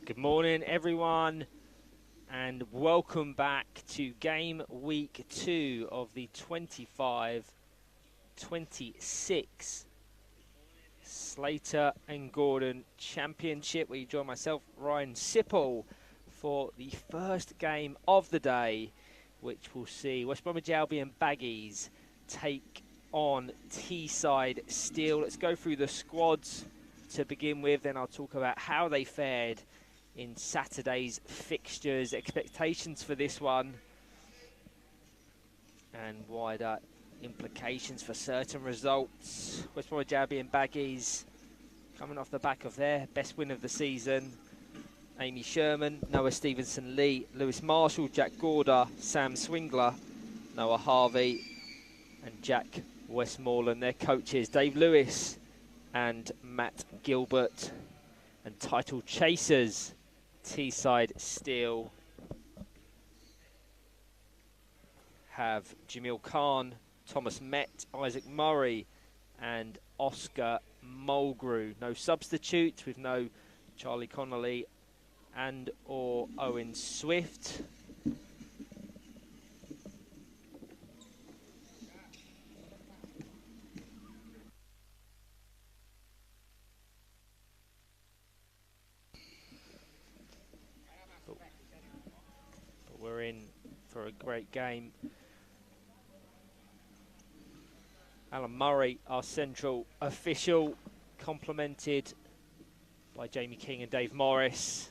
Good morning, everyone, and welcome back to Game Week 2 of the 25-26 Slater and Gordon Championship, where you join myself, Ryan Sipple, for the first game of the day, which will see West Bromwich Albion Baggies take on Teesside Steel. Let's go through the squads to begin with, then I'll talk about how they fared in Saturday's fixtures, expectations for this one, and wider implications for certain results. West Bromwich Albion Baggies coming off the back of their best win of the season. Amy Sherman, Noah Stevenson Lee, Lewis Marshall, Jack Gorder, Sam Swingler, Noah Harvey and Jack Westmoreland. Their coaches Dave Lewis and Matt Gilbert. And title chasers Teesside Steel have Jamil Khan, Thomas Met, Isaac Murray and Oscar Mulgrew. No substitutes, with no Charlie Connolly and or Owen Swift. We're in for a great game. Alan Murray, our central official, complemented by Jamie King and Dave Morris.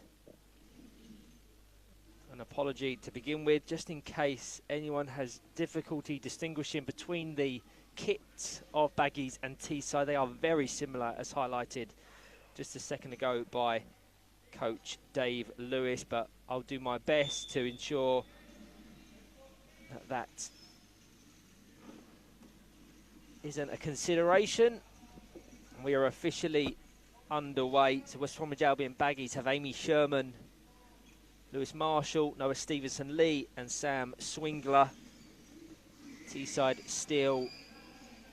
An apology to begin with, just in case anyone has difficulty distinguishing between the kits of Baggies and Teesside. They are very similar, as highlighted just a second ago by Coach Dave Lewis, but I'll do my best to ensure that isn't a consideration. We are officially underway. So West Bromwich Albion Baggies have Amy Sherman, Lewis Marshall, Noah Stevenson Lee and Sam Swingler. Teesside Steel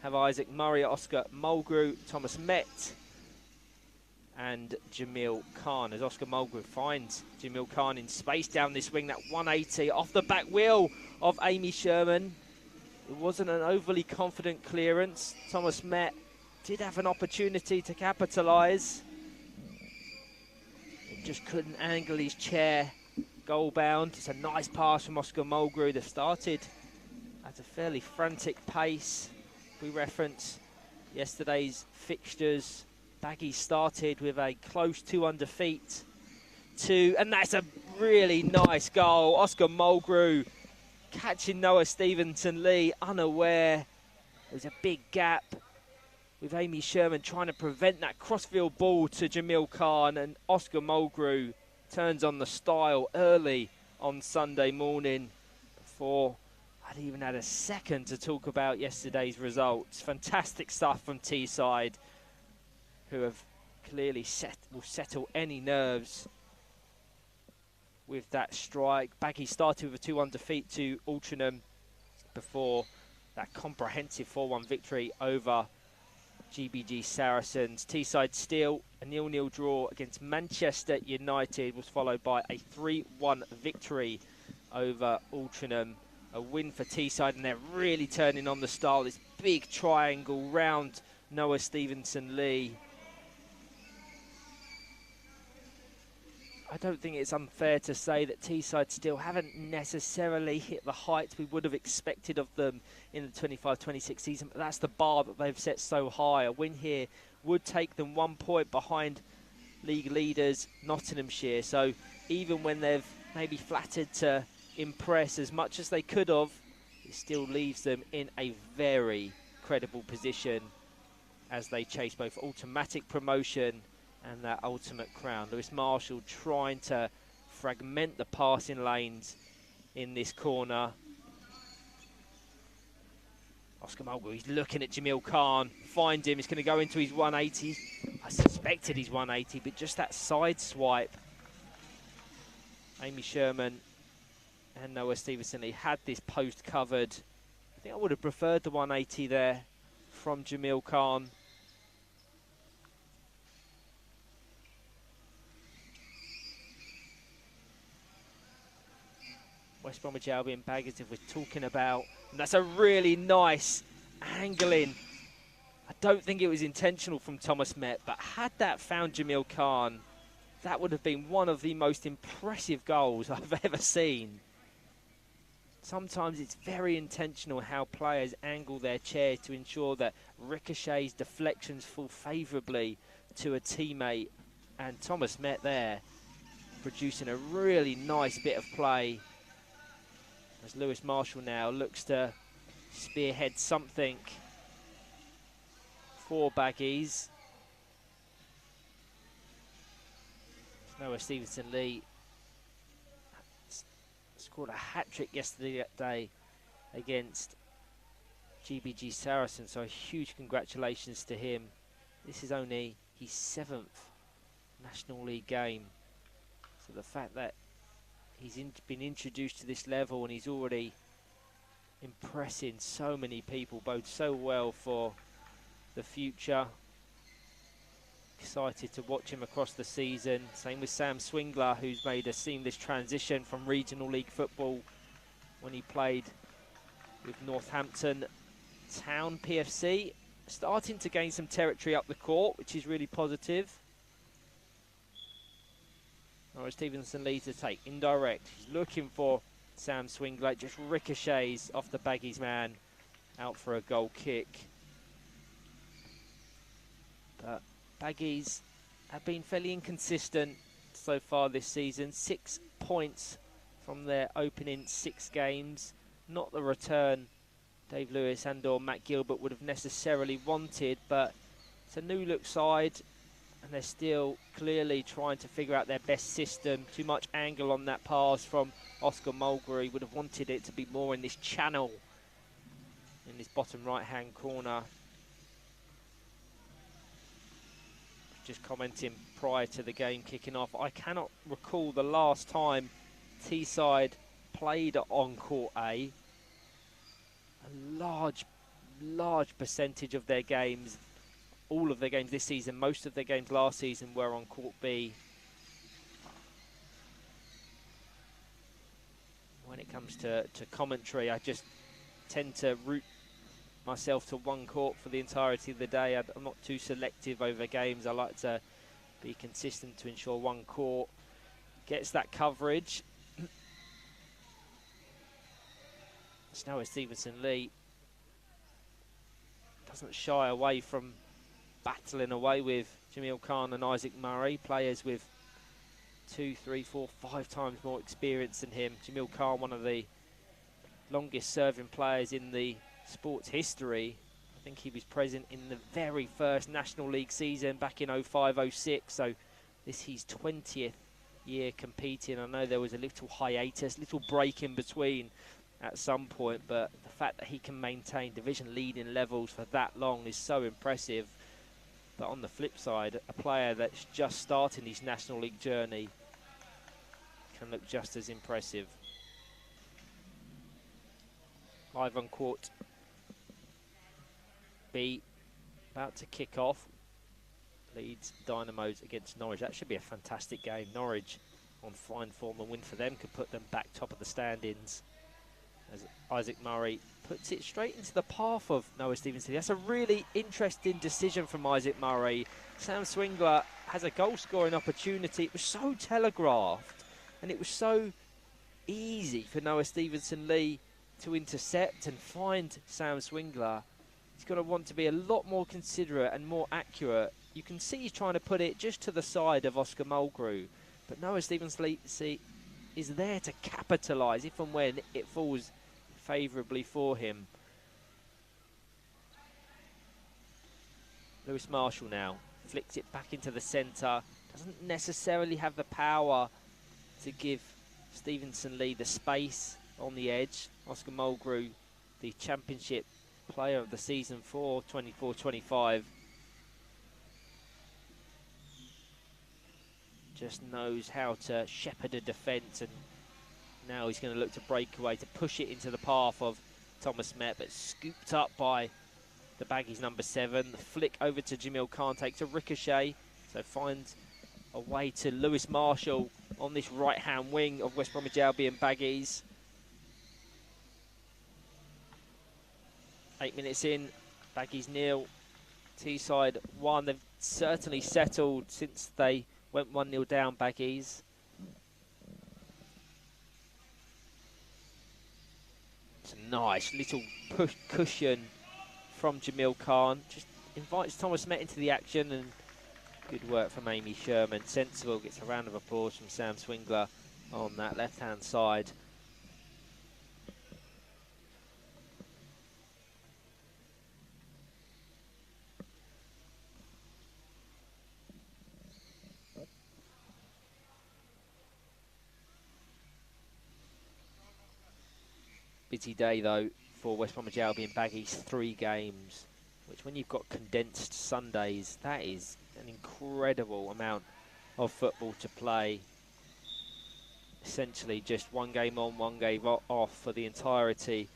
have Isaac Murray, Oscar Mulgrew, Thomas Met and Jamil Khan, as Oscar Mulgrew finds Jamil Khan in space down this wing. That 180 off the back wheel of Amy Sherman. It wasn't an overly confident clearance. Thomas Met did have an opportunity to capitalise. He just couldn't angle his chair goal bound. It's a nice pass from Oscar Mulgrew. They've started at a fairly frantic pace. We reference yesterday's fixtures. Baggies started with a close 2 defeat, and that's a really nice goal. Oscar Mulgrew catching Noah Stevenson Lee unaware. There's a big gap with Amy Sherman trying to prevent that crossfield ball to Jamil Khan, and Oscar Mulgrew turns on the style early on Sunday morning before I'd even had a second to talk about yesterday's results. Fantastic stuff from Teesside, who have clearly will settle any nerves with that strike. Baggies started with a 2-1 defeat to Altrincham before that comprehensive 4-1 victory over GBG Saracens. Teesside Steel, a 0-0 draw against Manchester United, was followed by a 3-1 victory over Altrincham. A win for Teesside, and they're really turning on the style. This big triangle round Noah Stevenson Lee. I don't think it's unfair to say that Teesside still haven't necessarily hit the heights we would have expected of them in the 25-26 season, but that's the bar that they've set so high. A win here would take them 1 point behind league leaders Nottinghamshire. So even when they've maybe flattered to impress as much as they could have, it still leaves them in a very credible position as they chase both automatic promotion and that ultimate crown. Lewis Marshall trying to fragment the passing lanes in this corner. Oscar Mulgrew, he's looking at Jamil Khan, finds him, he's going to go into his 180. I suspected his 180, but just that side swipe. Amy Sherman and Noah Stevenson, he had this post covered. I think I would have preferred the 180 there from Jamil Khan. West Bromwich Albion Baggies if we're talking about. And that's a really nice angling. I don't think it was intentional from Thomas Met, but had that found Jamil Khan, that would have been one of the most impressive goals I've ever seen. Sometimes it's very intentional how players angle their chairs to ensure that ricochets, deflections fall favourably to a teammate. And Thomas Met there, producing a really nice bit of play. As Lewis Marshall now looks to spearhead something for Baggies. Noah Stevenson-Lee scored a hat-trick yesterday against GBG Saracen, so a huge congratulations to him. This is only his 7th National League game. So the fact that he's been introduced to this level and he's already impressing so many people bodes so well for the future. Excited to watch him across the season. Same with Sam Swingler, who's made a seamless transition from regional league football when he played with Northampton Town PFC. Starting to gain some territory up the court, which is really positive. Norris Stevenson-Lee to take indirect. He's looking for Sam Swingler. Just ricochets off the Baggies man out for a goal kick. But Baggies have been fairly inconsistent so far this season. 6 points from their opening 6 games. Not the return Dave Lewis and or Matt Gilbert would have necessarily wanted, but it's a new look side and they're still clearly trying to figure out their best system. Too much angle on that pass from Oscar Mulgrew. Would have wanted it to be more in this channel, in this bottom right-hand corner. Just commenting prior to the game kicking off, I cannot recall the last time Teesside played on Court A. A large percentage of their games, all of their games this season, most of their games last season were on Court B. When it comes to commentary, I just tend to root myself to one court for the entirety of the day. I'm not too selective over games. I like to be consistent to ensure one court gets that coverage. Snowy Stevenson-Lee doesn't shy away from battling away with Jamil Khan and Isaac Murray, players with 2, 3, 4, 5 times more experience than him. Jamil Khan, one of the longest serving players in the sports history. I think he was present in the very first National League season back in 05-06, so this is his 20th year competing. I know there was a little hiatus, little break in between at some point, but the fact that he can maintain division leading levels for that long is so impressive. But on the flip side, a player that's just starting his National League journey can look just as impressive. Live on court B, about to kick off. Leeds Dynamos against Norwich. That should be a fantastic game. Norwich on fine form, a win for them could put them back top of the standings. As Isaac Murray puts it straight into the path of Noah Stevenson. That's a really interesting decision from Isaac Murray. Sam Swingler has a goal scoring opportunity. It was so telegraphed and it was so easy for Noah Stevenson-Lee to intercept and find Sam Swingler. He's got to want to be a lot more considerate and more accurate. You can see he's trying to put it just to the side of Oscar Mulgrew, but Noah Stevenson-Lee is there to capitalise if and when it falls favourably for him. Lewis Marshall now flicks it back into the centre. Doesn't necessarily have the power to give Stevenson-Lee the space on the edge. Oscar Mulgrew, the championship player of the season for 24-25, just knows how to shepherd a defence, and now he's going to look to break away to push it into the path of Thomas Met, but scooped up by the Baggies number 7. The flick over to Jamil Khan takes a ricochet, so finds a way to Lewis Marshall on this right-hand wing of West Bromwich Albion Baggies. 8 minutes in, Baggies 0, Teesside 1. They've certainly settled since they went 1-0 down, Baggies. It's a nice little push cushion from Jamil Khan. Just invites Thomas Met into the action, and good work from Amy Sherman. Sensible, gets a round of applause from Sam Swingler on that left-hand side. Busy day, though, for West Bromwich Albion. Baggies 3 games, which when you've got condensed Sundays, that is an incredible amount of football to play. Essentially just 1 game on, 1 game off for the entirety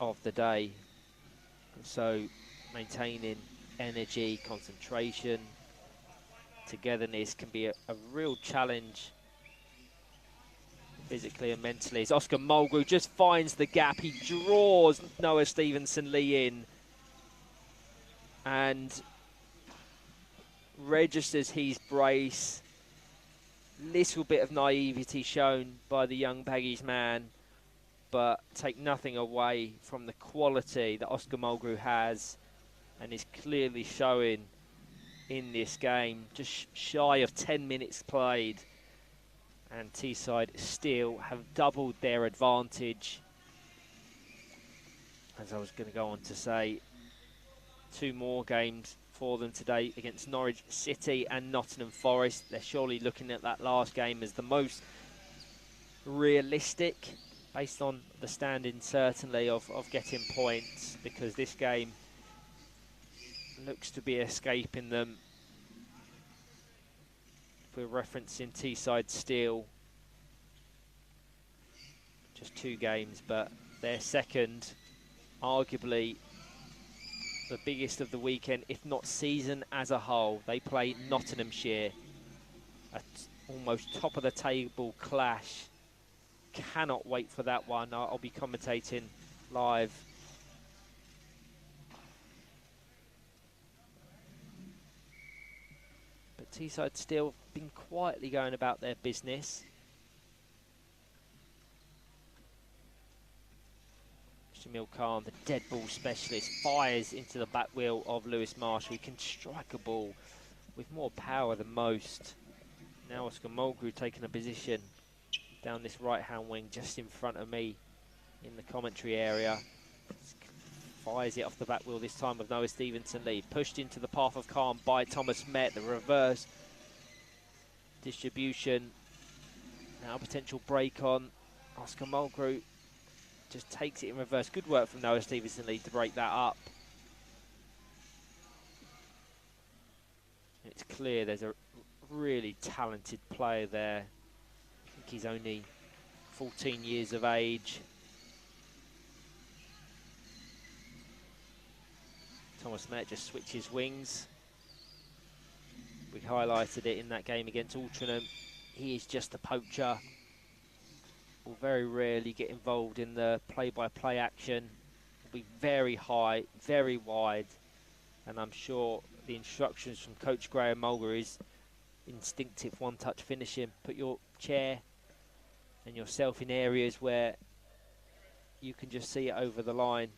of the day. And so maintaining energy, concentration, togetherness can be a real challenge physically and mentally, as Oscar Mulgrew just finds the gap. He draws Noah Stevenson-Lee in and registers his brace. Little bit of naivety shown by the young Baggies man, but take nothing away from the quality that Oscar Mulgrew has and is clearly showing in this game. Just shy of 10 minutes played, and Teesside still have doubled their advantage. As I was going to go on to say, 2 more games for them today against Norwich City and Nottingham Forest. They're surely looking at that last game as the most realistic, based on the standing certainly of getting points, because this game looks to be escaping them. If we're referencing Teesside still, just 2 games, but their second, arguably the biggest of the weekend, if not season as a whole. They play Nottinghamshire, a almost top of the table clash. Cannot wait for that one. I'll be commentating live. But Teesside still been quietly going about their business. Jamil Khan, the dead ball specialist, fires into the back wheel of Lewis Marshall. He can strike a ball with more power than most. Now Oscar Mulgrew taking a position down this right-hand wing just in front of me in the commentary area. Fires it off the back wheel this time of Noah Stevenson-Lee. Pushed into the path of Khan by Thomas Met. The reverse distribution. Now potential break on. Oscar Mulgrew just takes it in reverse. Good work from Noah Stevenson-Lee to break that up. It's clear there's a really talented player there. I think he's only 14 years of age. Thomas Met just switches wings. We highlighted it in that game against Altrincham. He is just a poacher. Will very rarely get involved in the play-by-play action. Will be very high, very wide, and I'm sure the instructions from Coach Graham Mulgrew is instinctive one-touch finishing. Put your chair and yourself in areas where you can just see it over the line.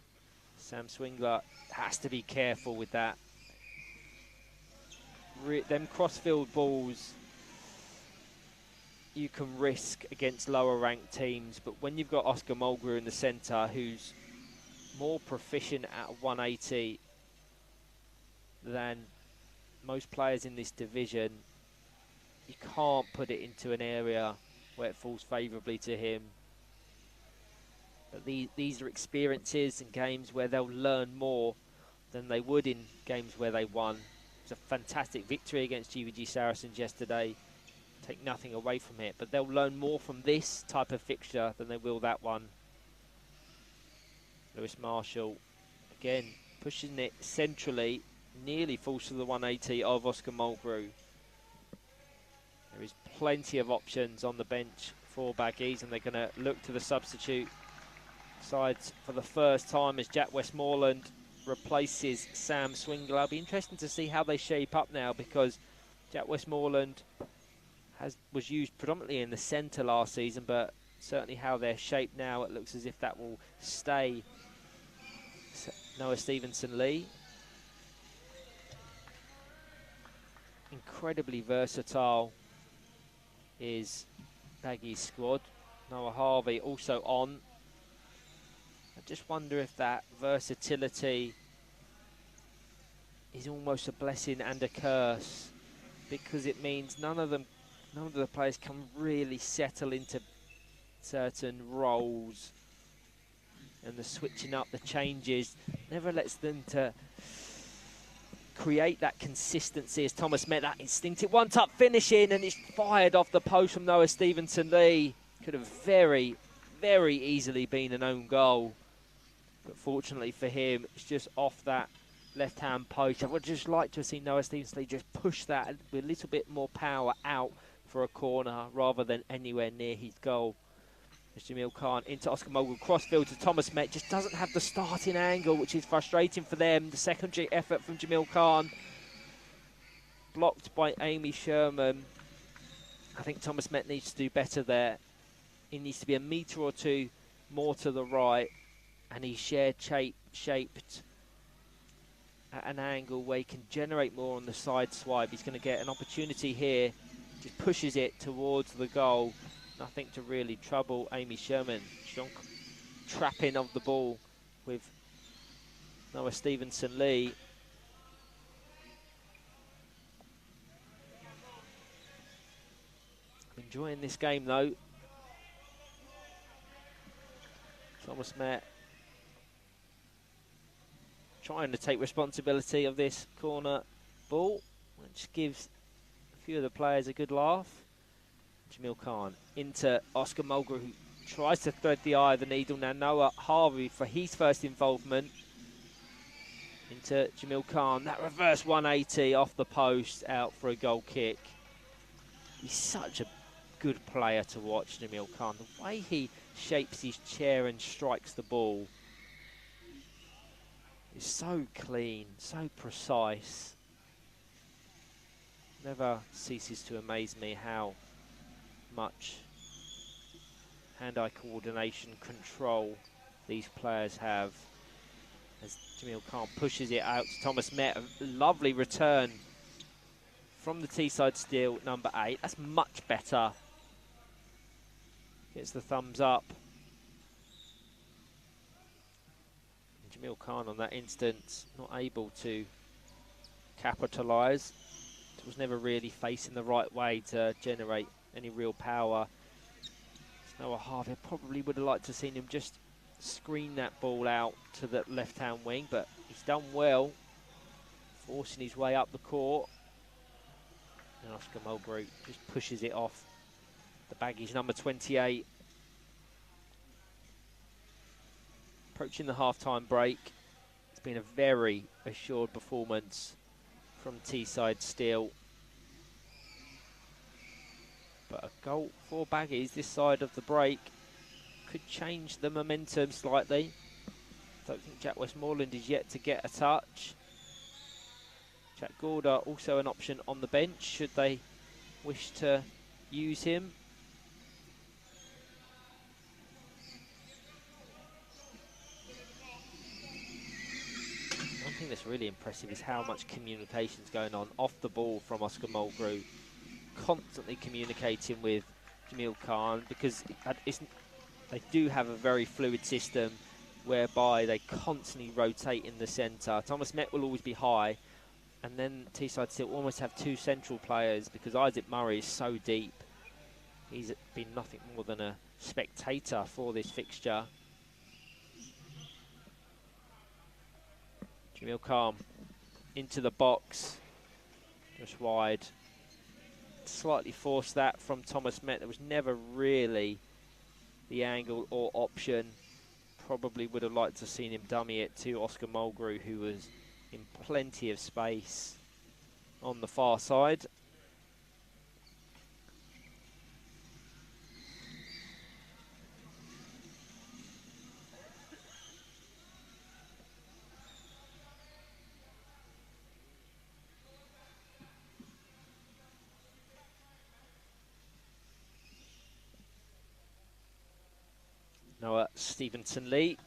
Sam Swingler has to be careful with that. Them cross-field balls you can risk against lower ranked teams, but when you've got Oscar Mulgrew in the centre, who's more proficient at 180 than most players in this division, you can't put it into an area where it falls favourably to him. But these are experiences and games where they'll learn more than they would in games where they won. It was a fantastic victory against GVG Saracens yesterday. Take nothing away from it, but they'll learn more from this type of fixture than they will that one. Lewis Marshall, again, pushing it centrally, nearly falls to the 180 of Oscar Mulgrew. There is plenty of options on the bench for Baggies, and they're going to look to the substitute sides for the first time as Jack Westmoreland replaces Sam Swingler. It'll be interesting to see how they shape up now, because Jack Westmoreland was used predominantly in the centre last season, but certainly how they're shaped now, it looks as if that will stay Noah Stevenson-Lee. Incredibly versatile is Baggies' squad. Noah Harvey also on. I just wonder if that versatility is almost a blessing and a curse, because it means none of the players can really settle into certain roles, and the switching up, the changes, never lets them to create that consistency. As Thomas met that instinctive one-touch finishing, and it's fired off the post from Noah Stevenson-Lee. Could have very, very easily been an own goal, but fortunately for him, it's just off that left-hand post. I would just like to have seen Noah Stevenson-Lee just push that with a little bit more power out for a corner rather than anywhere near his goal. As Jamil Khan into Oscar Mulgrew, crossfield to Thomas Met, just doesn't have the starting angle, which is frustrating for them. The secondary effort from Jamil Khan, blocked by Amy Sherman. I think Thomas Met needs to do better there. He needs to be a metre or two more to the right, and he's shaped at an angle where he can generate more on the side swipe. He's going to get an opportunity here, just pushes it towards the goal. Nothing to really trouble Amy Sherman. Strong trapping of the ball with Noah Stevenson-Lee. Enjoying this game though. Thomas Met trying to take responsibility of this corner ball, which gives a few of the players a good laugh. Jamil Khan into Oscar Mulgrew, who tries to thread the eye of the needle. Now Noah Harvey for his first involvement. Into Jamil Khan, that reverse 180 off the post, out for a goal kick. He's such a good player to watch, Jamil Khan. The way he shapes his chair and strikes the ball is so clean, so precise. Never ceases to amaze me how much hand-eye coordination control these players have. As Jamil Khan pushes it out to Thomas Met, a lovely return from the Teesside Steel, number 8. That's much better. Gets the thumbs up. And Jamil Khan on that instance, not able to capitalise. It was never really facing the right way to generate any real power. Noah Harvey probably would have liked to have seen him just screen that ball out to the left-hand wing, but he's done well, forcing his way up the court. And Oscar Mulgrew just pushes it off the Baggies, number 28. Approaching the half-time break. It's been a very assured performance from Teesside Steel. But a goal for Baggies this side of the break could change the momentum slightly. Don't think Jack Westmoreland is yet to get a touch. Jack Gorder also an option on the bench should they wish to use him. One thing that's really impressive is how much communication is going on off the ball from Oscar Mulgrew, constantly communicating with Jamil Khan, because they do have a very fluid system whereby they constantly rotate in the centre. Thomas Met will always be high, and then Teesside still almost have two central players because Isaac Murray is so deep. He's been nothing more than a spectator for this fixture. Jamil Khan into the box, just wide. Slightly forced that from Thomas Met. There was never really the angle or option. Probably would have liked to have seen him dummy it to Oscar Mulgrew, who was in plenty of space on the far side. Noah Stevenson-Lee.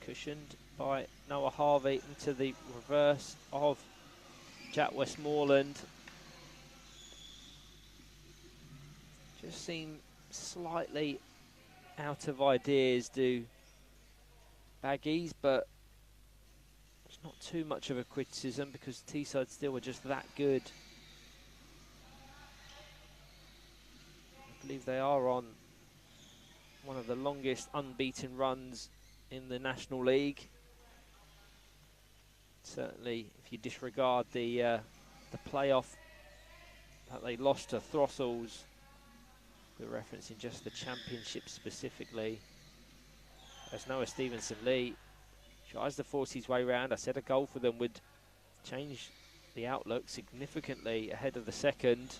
Cushioned by Noah Harvey into the reverse of Jack Westmoreland. Just seem slightly out of ideas, do Baggies, but it's not too much of a criticism because Teesside still were just that good. I believe they are on one of the longest unbeaten runs in the National League. Certainly, if you disregard the playoff that they lost to Throssels, we're referencing just the championship specifically. As Noah Stevenson-Lee tries to force his way round. I said a goal for them would change the outlook significantly ahead of the second.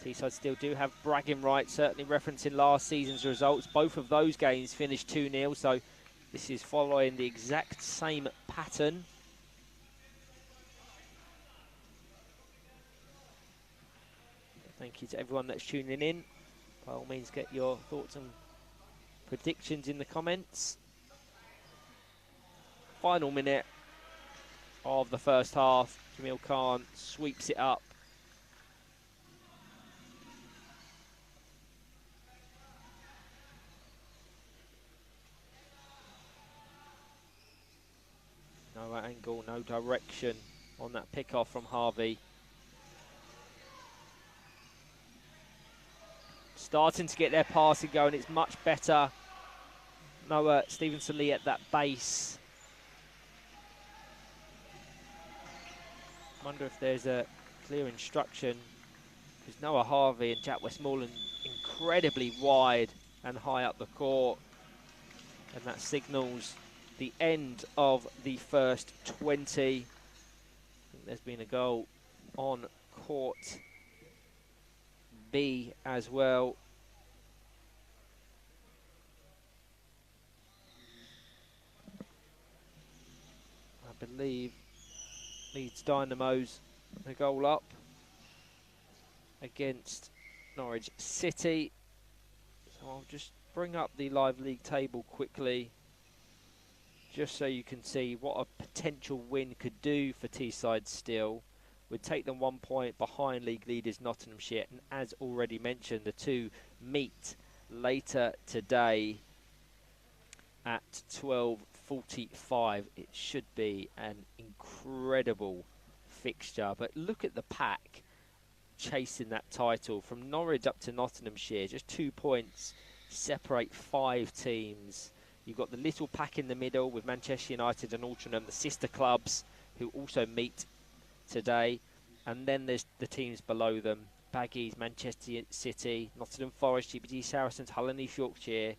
Teesside still do have bragging rights, certainly referencing last season's results. Both of those games finished 2-0, so this is following the exact same pattern. Thank you to everyone that's tuning in. By all means, get your thoughts and predictions in the comments. Final minute of the first half. Jamil Khan sweeps it up. No angle, no direction on that pick-off from Harvey. Starting to get their passing going, it's much better. Noah Stevenson-Lee at that base. Wonder if there's a clear instruction, because Noah Harvey and Jack Westmoreland incredibly wide and high up the court, and that signals the end of the first 20. I think there's been a goal on court B as well. I believe Leeds Dynamo's a goal up against Norwich City. So I'll just bring up the live league table quickly, just so you can see what a potential win could do for Teesside still. Would take them 1 point behind league leaders Nottinghamshire, and as already mentioned, the two meet later today at 12:45. It should be an incredible fixture, but look at the pack chasing that title from Norwich up to Nottinghamshire. Just 2 points separate 5 teams. You've got the little pack in the middle with Manchester United and Altrincham, the sister clubs, who also meet today. And then there's the teams below them: Baggies, Manchester City, Nottingham Forest, GBG Saracens, Hull and East Yorkshire,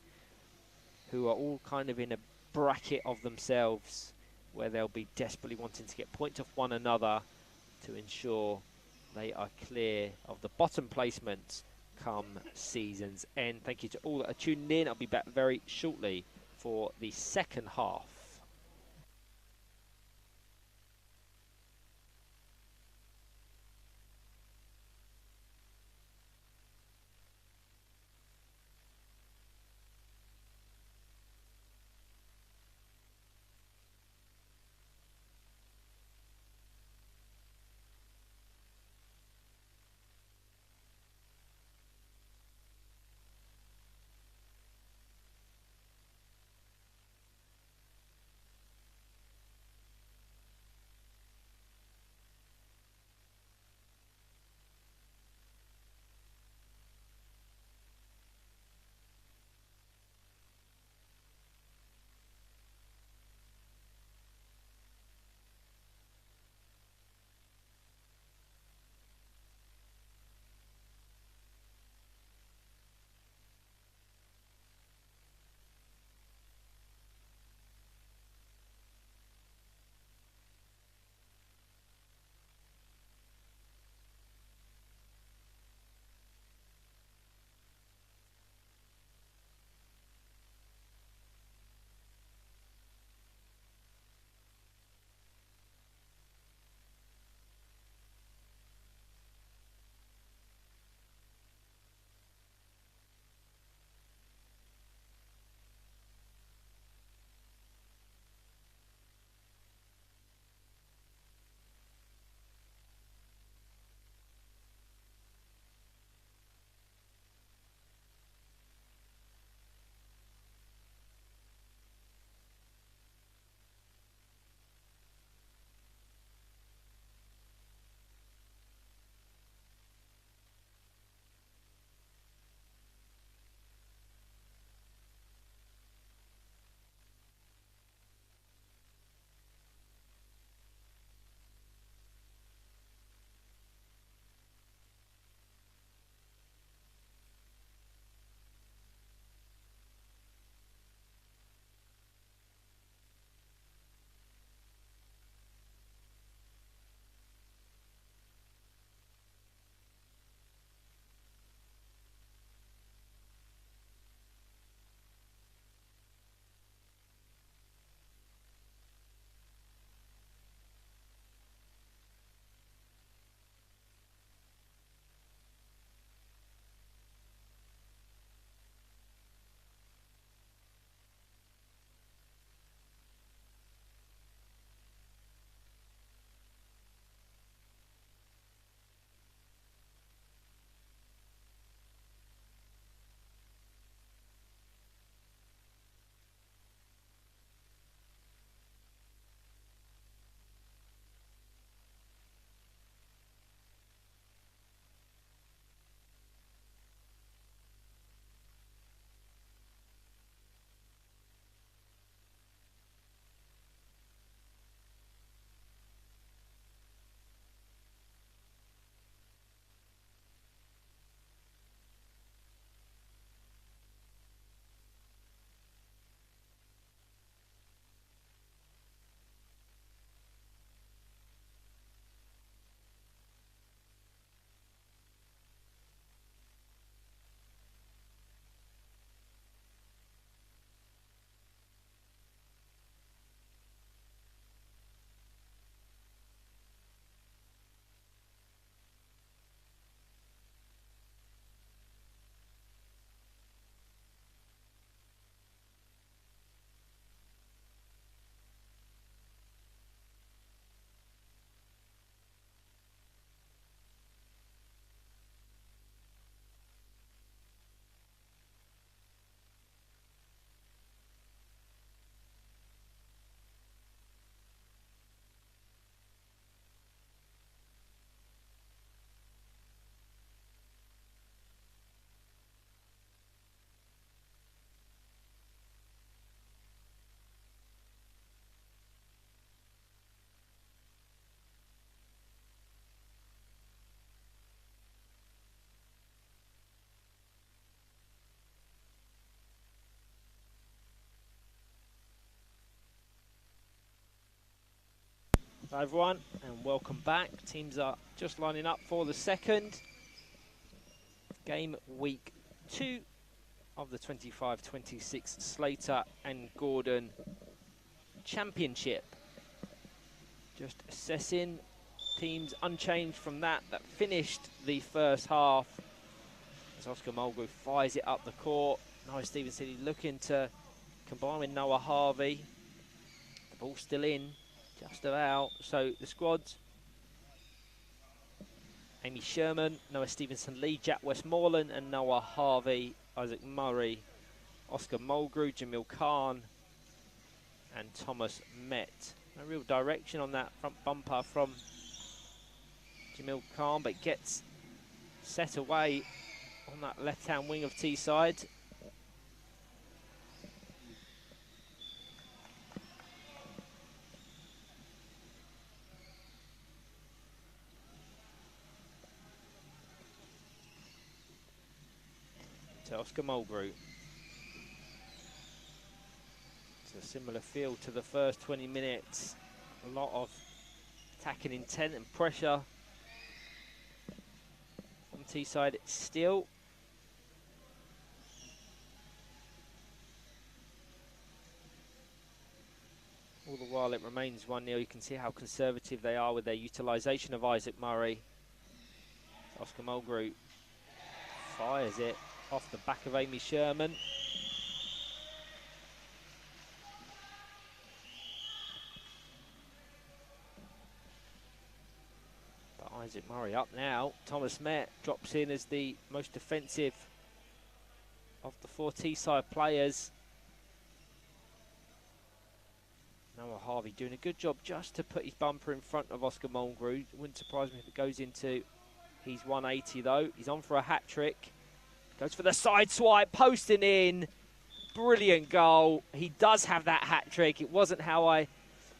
who are all kind of in a bracket of themselves where they'll be desperately wanting to get points off one another to ensure they are clear of the bottom placement come season's end. Thank you to all that are tuning in. I'll be back very shortly for the second half. Hello everyone and welcome back. Teams are just lining up for the second game week 2 of the 25-26 Slater and Gordon Championship. Just assessing teams unchanged from that finished the first half as Oscar Mulgrew fires it up the court. Noah Stevenson looking to combine with Noah Harvey. The ball's still in, just about. So the squads: Amy Sherman, Noah Stevenson Lee, Jack Westmoreland and Noah Harvey, Isaac Murray, Oscar Mulgrew, Jamil Khan and Thomas Met. No real direction on that front bumper from Jamil Khan, but gets set away on that left-hand wing of Teesside. To Oscar Mulgrew. It's a similar feel to the first 20 minutes. A lot of attacking intent and pressure on Teesside still. All the while it remains 1-0. You can see how conservative they are with their utilisation of Isaac Murray. Oscar Mulgrew fires it off the back of Amy Sherman. But Isaac Murray up now. Thomas Met drops in as the most defensive of the 4 Teesside players. Noah Harvey doing a good job just to put his bumper in front of Oscar Mulgrew. Wouldn't surprise me if it goes into his 180 though. He's on for a hat-trick. Goes for the side swipe, posting in. Brilliant goal. He does have that hat-trick. It wasn't how I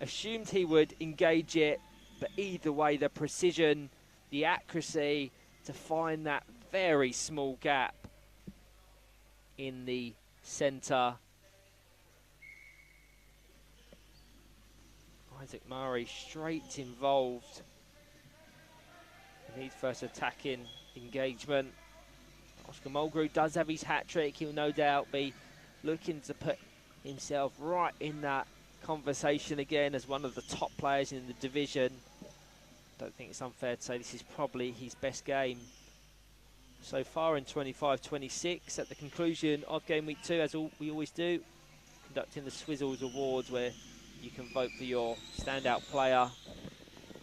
assumed he would engage it, but either way, the precision, the accuracy to find that very small gap in the centre. Isaac Murray straight involved in his first attacking engagement. Oscar Mulgrew does have his hat-trick. He'll no doubt be looking to put himself right in that conversation again as one of the top players in the division. Don't think it's unfair to say this is probably his best game so far in 25-26. At the conclusion of game week 2, as we always do, conducting the Swizzles Awards, where you can vote for your standout player,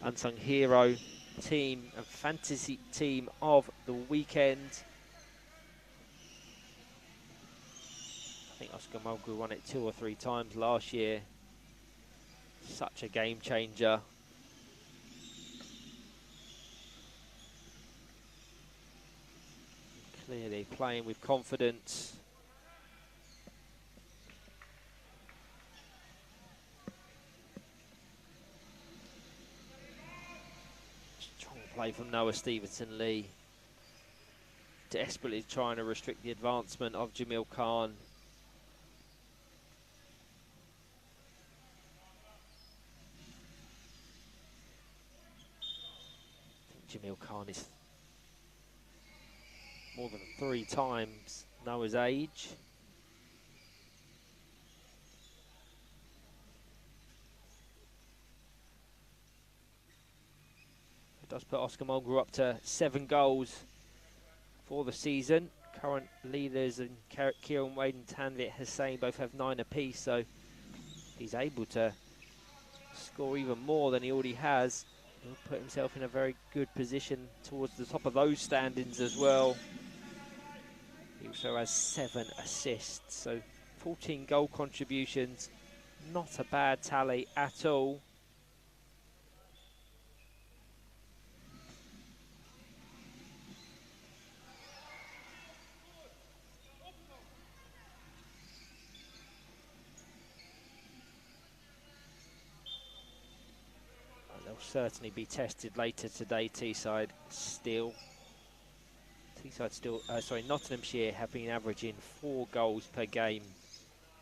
unsung hero, team and fantasy team of the weekend. I think Oscar Mulgrew won it 2 or 3 times last year. Such a game changer. Clearly playing with confidence. Strong play from Noah Stevenson Lee. Desperately trying to restrict the advancement of Jamil Khan. Jamil Khan is more than 3 times Noah's age. It does put Oscar Mulgrew up to 7 goals for the season. Current leaders in Kieran Wade and Tanvit Hussain both have 9 apiece, so he's able to score even more than he already has. He'll put himself in a very good position towards the top of those standings as well. He also has 7 assists, so 14 goal contributions. Not a bad tally at all. Certainly be tested later today. Teesside still. Nottinghamshire have been averaging 4 goals per game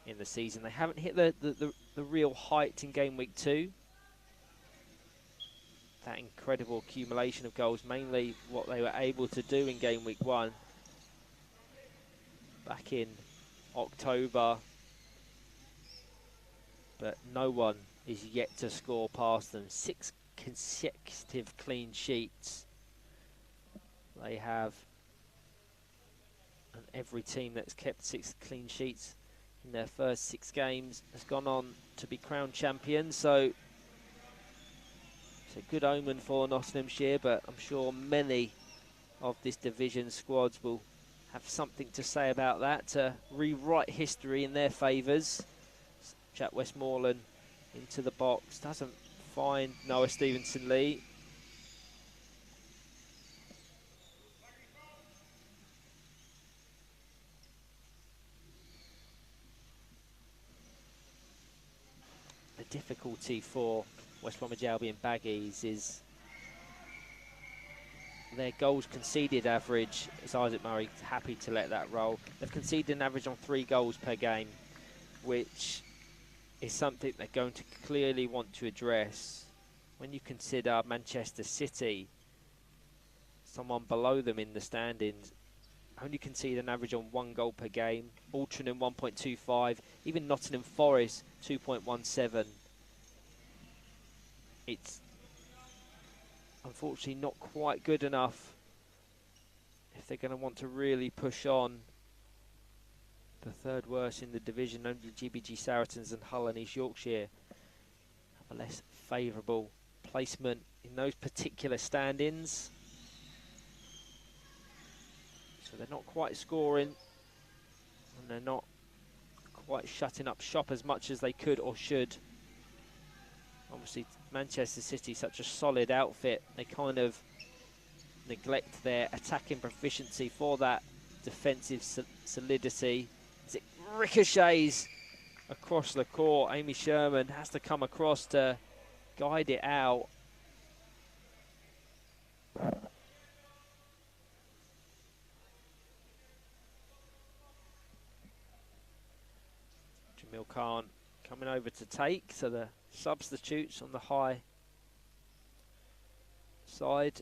in the season. They haven't hit the real height in game week 2. that incredible accumulation of goals, mainly what they were able to do in game week 1 back in October. But no one is yet to score past them. 6 consecutive clean sheets they have, and every team that's kept 6 clean sheets in their first 6 games has gone on to be crowned champions. So it's a good omen for Nottinghamshire, but I'm sure many of this division squads will have something to say about that to rewrite history in their favours. Jack Westmoreland into the box, doesn't find Noah Stevenson-Lee. The difficulty for West Bromwich Albion Baggies is their goals conceded average. As Isaac Murray happy to let that roll. They've conceded an average on 3 goals per game, which is something they're going to clearly want to address. When you consider Manchester City, someone below them in the standings, only concede an average on 1 goal per game. Altrincham 1.25, even Nottingham Forest 2.17. It's unfortunately not quite good enough if they're going to want to really push on. The third worst in the division, only GBG Saracens and Hull and East Yorkshire have a less favourable placement in those particular stand-ins. So they're not quite scoring, and they're not quite shutting up shop as much as they could or should. Obviously, Manchester City, such a solid outfit, they kind of neglect their attacking proficiency for that defensive solidity. As it ricochets across the court, Amy Sherman has to come across to guide it out. Jamil Khan coming over to take, so the substitutes on the high side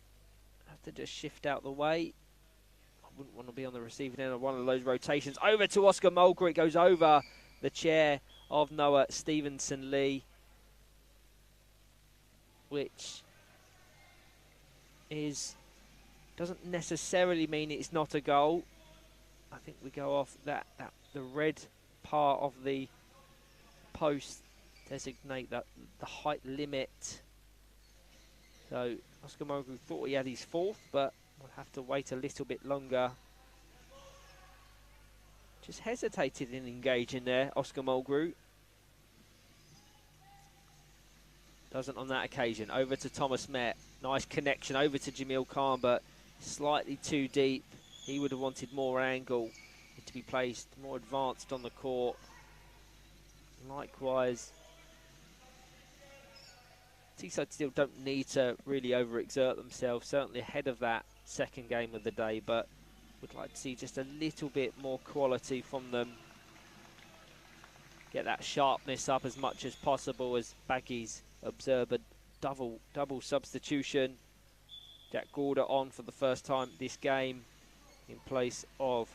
have to just shift out the way. I wouldn't want to be on the receiving end of one of those rotations. Over to Oscar Mulgrew. It goes over the chair of Noah Stevenson-Lee, which doesn't necessarily mean it's not a goal. I think we go off that the red part of the post designate that the height limit. So Oscar Mulgrew thought he had his 4th, but we'll have to wait a little bit longer. Just hesitated in engaging there, Oscar Mulgrew. Doesn't on that occasion. Over to Thomas Met. Nice connection over to Jamil Khan, but slightly too deep. He would have wanted more angle to be placed more advanced on the court. Likewise, Teesside still don't need to really overexert themselves, certainly ahead of that second game of the day, but would like to see just a little bit more quality from them. Get that sharpness up as much as possible as Baggies observe a double substitution. Jack Gordon on for the first time this game in place of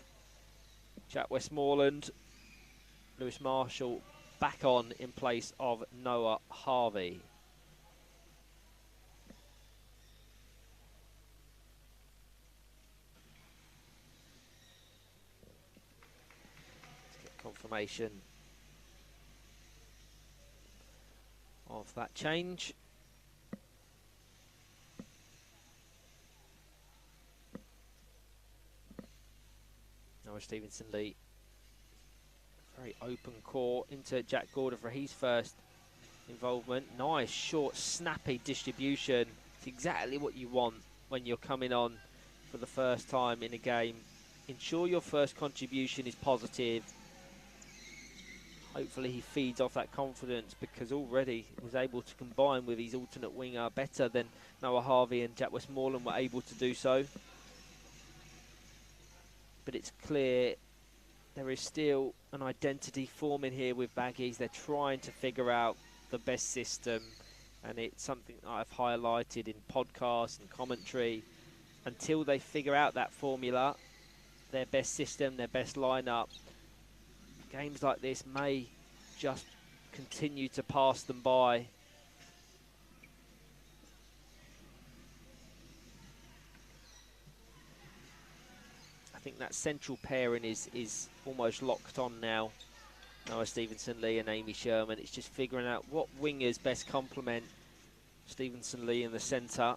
Jack Westmoreland. Lewis Marshall back on in place of Noah Harvey. Let's get confirmation of that change. Noah Stevenson-Lee, very open court into Jack Gordon for his first involvement. Nice, short, snappy distribution. It's exactly what you want when you're coming on for the first time in a game. Ensure your first contribution is positive. Hopefully he feeds off that confidence, because already he was able to combine with his alternate winger better than Noah Harvey and Jack Westmoreland were able to do so. But it's clear there is still an identity forming here with Baggies. They're trying to figure out the best system. and it's something that I've highlighted in podcasts and commentary. Until they figure out that formula, their best system, their best lineup, games like this may just continue to pass them by. I think that central pairing is almost locked on now. Noah Stevenson-Lee and Amy Sherman. It's just figuring out what wingers best complement Stevenson-Lee in the centre.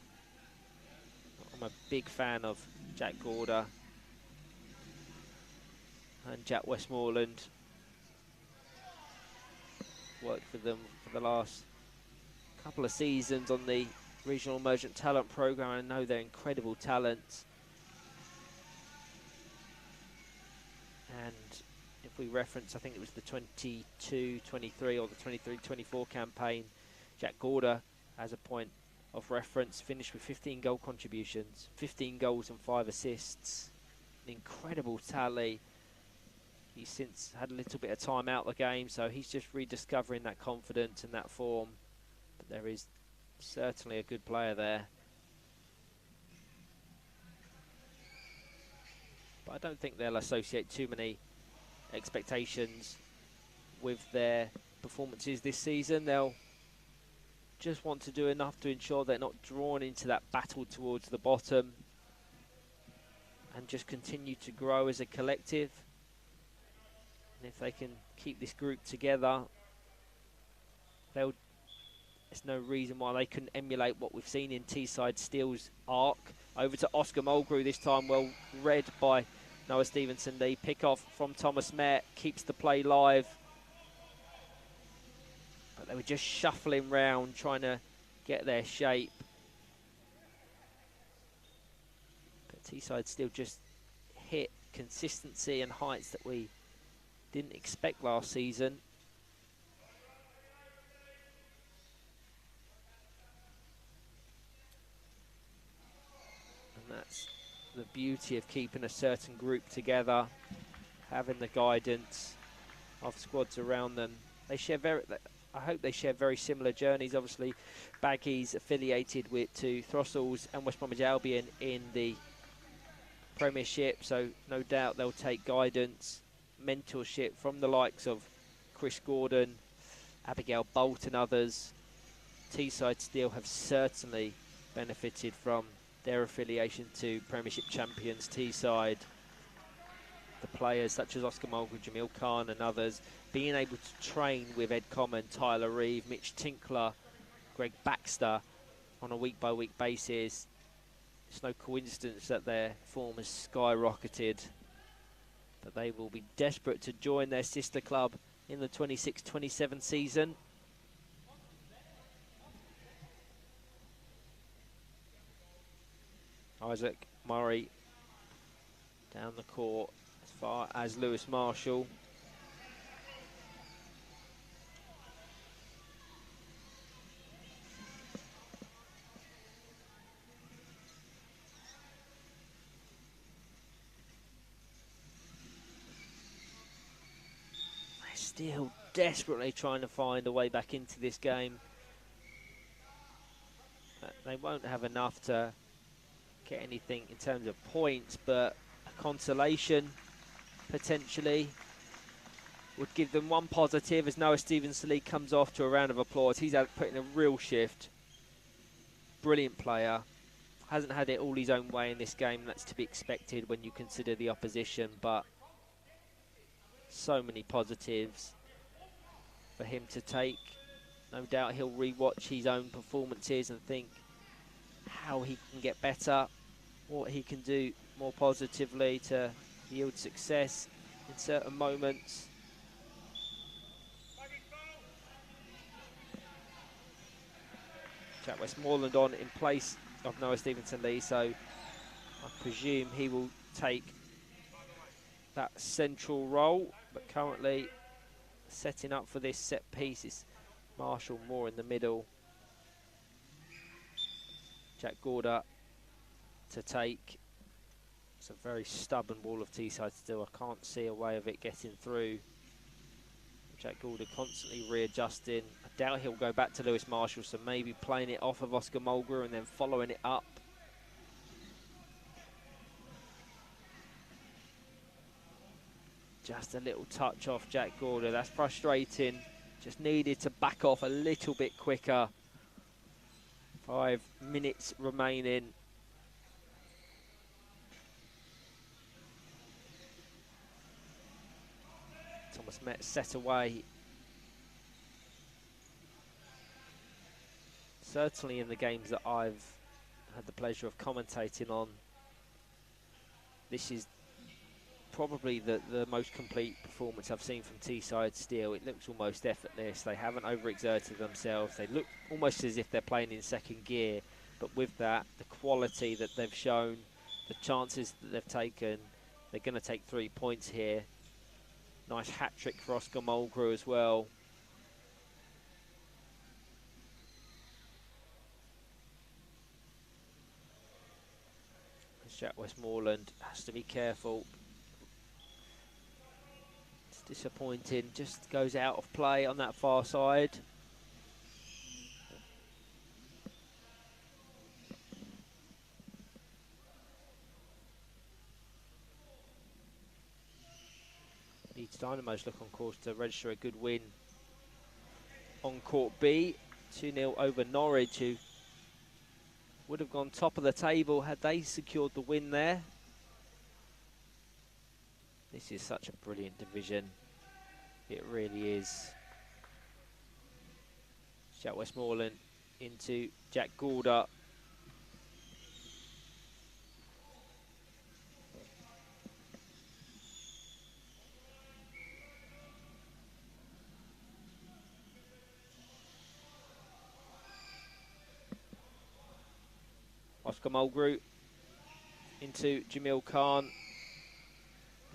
I'm a big fan of Jack Gorder and Jack Westmoreland. Worked with them for the last couple of seasons on the Regional Emergent Talent Programme. I know they're incredible talents. And if we reference, I think it was the 22-23 or the 23-24 campaign, Jack Gorder, as a point of reference, finished with 15 goal contributions, 15 goals and 5 assists. An incredible tally. He's since had a little bit of time out of the game, so he's just rediscovering that confidence and that form. But there is certainly a good player there. But I don't think they'll associate too many expectations with their performances this season. They'll just want to do enough to ensure they're not drawn into that battle towards the bottom and just continue to grow as a collective. And if they can keep this group together, there's no reason why they couldn't emulate what we've seen in Teesside Steel's arc. Over to Oscar Mulgrew this time, well read by Noah Stevenson-Lee. Pick off from Thomas Met, keeps the play live. But they were just shuffling round, trying to get their shape. But Teesside still just hit consistency and heights that we didn't expect last season. And that's the beauty of keeping a certain group together, having the guidance of squads around them. They share I hope they share very similar journeys. Obviously, Baggies affiliated to Throssels and West Bromwich Albion in the Premiership, so no doubt they'll take guidance, mentorship from the likes of Chris Gordon, Abigail Bolt and others. Teesside Steel have certainly benefited from their affiliation to Premiership champions Teesside. The players such as Oscar Mulgrew, Jamil Khan and others being able to train with Ed Common, Tyler Reeve, Mitch Tinkler, Greg Baxter on a week-by-week basis. It's no coincidence that their form has skyrocketed, but they will be desperate to join their sister club in the 26-27 season. Isaac Murray down the court as far as Lewis Marshall. They're still desperately trying to find a way back into this game. They won't have enough to get anything in terms of points, but a consolation potentially would give them one positive as Noah Stevenson-Lee comes off to a round of applause. He's put in a real shift. Brilliant player. Hasn't had it all his own way in this game. That's to be expected when you consider the opposition, but so many positives for him to take. No doubt he'll re-watch his own performances and think how he can get better, what he can do more positively to yield success in certain moments. Jack Westmoreland on in place of Noah Stevenson-Lee, so I presume he will take that central role, but currently setting up for this set piece is Marshall more in the middle. Jack Gorder to take. It's a very stubborn wall of Teesside still. I can't see a way of it getting through. Jack Goulder constantly readjusting. I doubt he'll go back to Lewis Marshall, so maybe playing it off of Oscar Mulgrew and then following it up. Just a little touch off Jack Goulder. That's frustrating. Just needed to back off a little bit quicker. 5 minutes remaining. Thomas Metz set away. Certainly in the games that I've had the pleasure of commentating on, this is probably the most complete performance I've seen from Teesside Steel. It looks almost effortless. They haven't overexerted themselves. They look almost as if they're playing in second gear. But with that, the quality that they've shown, the chances that they've taken, they're going to take 3 points here. Nice hat-trick for Oscar Mulgrew as well. Jack Westmoreland has to be careful. It's disappointing, just goes out of play on that far side. Leeds Dynamos look on course to register a good win on Court B. 2-0 over Norwich, who would have gone top of the table had they secured the win there. This is such a brilliant division. It really is. Jack Westmoreland into Jack Goulder. Oscar Mulgrew into Jamil Khan.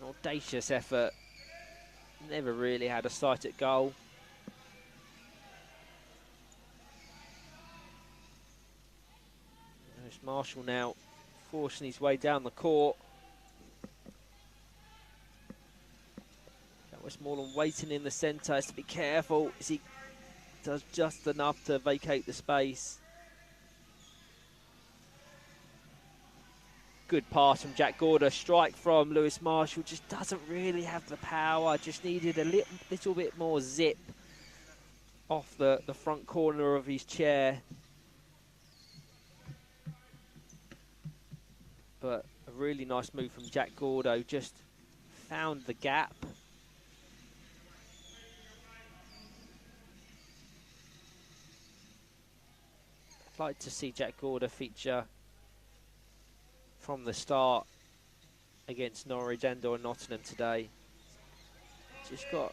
An audacious effort. Never really had a sight at goal. There's Marshall now forcing his way down the court. Westmoreland waiting in the centre, has to be careful as he does just enough to vacate the space. Good pass from Jack Goulder, strike from Lewis Marshall, just doesn't really have the power, just needed a little bit more zip off the front corner of his chair. But a really nice move from Jack Goulder, just found the gap. I'd like to see Jack Goulder feature from the start against Norwich and/or Nottingham today. Just got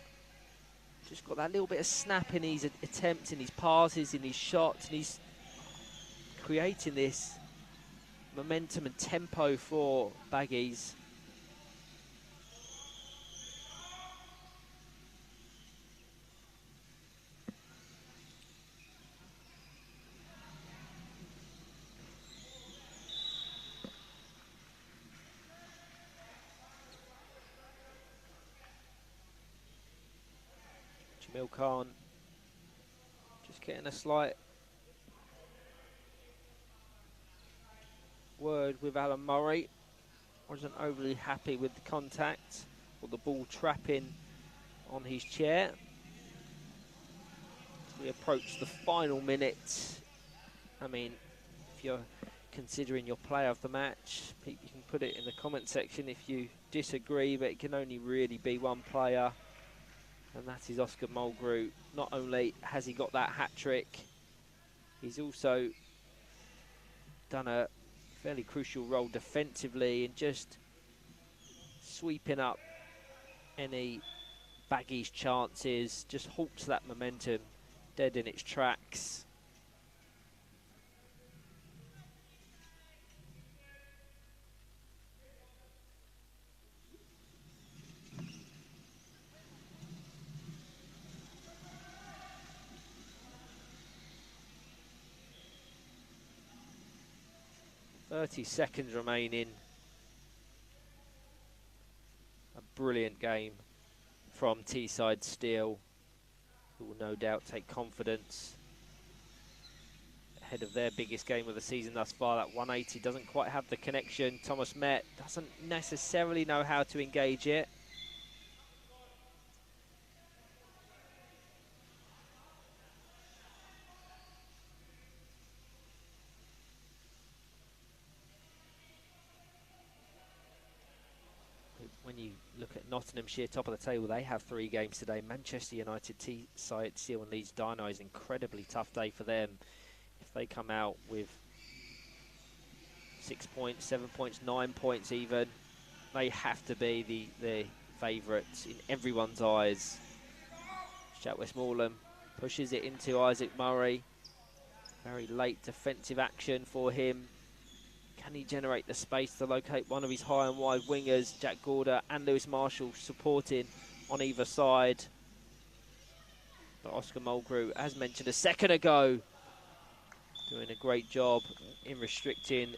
that little bit of snap in his attempts, in his passes, in his shots, and he's creating this momentum and tempo for Baggies. Jamil Khan just getting a slight word with Alan Murray. Wasn't overly happy with the contact or the ball trapping on his chair. As we approach the final minute, I mean, if you're considering your player of the match, you can put it in the comment section if you disagree, but it can only really be one player, and that is Oscar Mulgrew. Not only has he got that hat-trick, he's also done a fairly crucial role defensively and just sweeping up any Baggies chances, just halts that momentum dead in its tracks. .30 seconds remaining. A brilliant game from Teesside Steel. who will no doubt take confidence ahead of their biggest game of the season thus far. That 180 doesn't quite have the connection. Thomas Met doesn't necessarily know how to engage it. When you look at Nottinghamshire, top of the table, they have 3 games today. Manchester United, Teesside, Seal and Leeds Dino is an incredibly tough day for them. If they come out with 6 points, 7 points, 9 points even, they have to be the favourites in everyone's eyes. Jack Westmoreland pushes it into Isaac Murray. Very late defensive action for him. Can he generate the space to locate one of his high and wide wingers? Jack Gorder and Lewis Marshall supporting on either side. But Oscar Mulgrew, as mentioned a second ago, doing a great job in restricting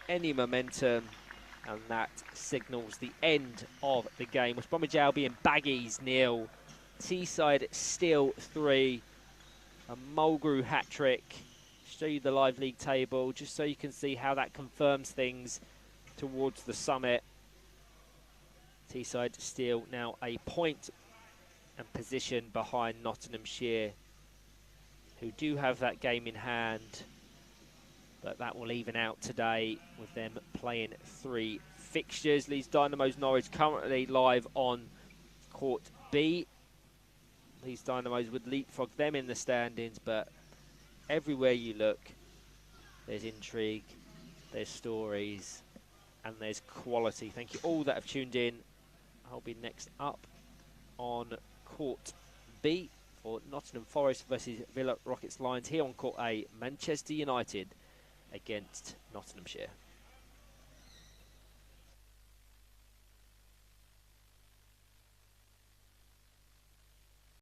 any momentum. And that signals the end of the game. West Bromwich Albion, Baggies 0. Teesside still 3. A Mulgrew hat-trick. Show you the live league table just so you can see how that confirms things towards the summit. Teesside still now a point and position behind Nottinghamshire, who do have that game in hand, but that will even out today with them playing 3 fixtures. Leeds Dynamo's Norwich currently live on Court B. Leeds Dynamos would leapfrog them in the standings, but everywhere you look, there's intrigue, there's stories, and there's quality. Thank you all that have tuned in. I'll be next up on Court B for Nottingham Forest versus Villa Rockets Lions. Here on Court A, Manchester United against Nottinghamshire.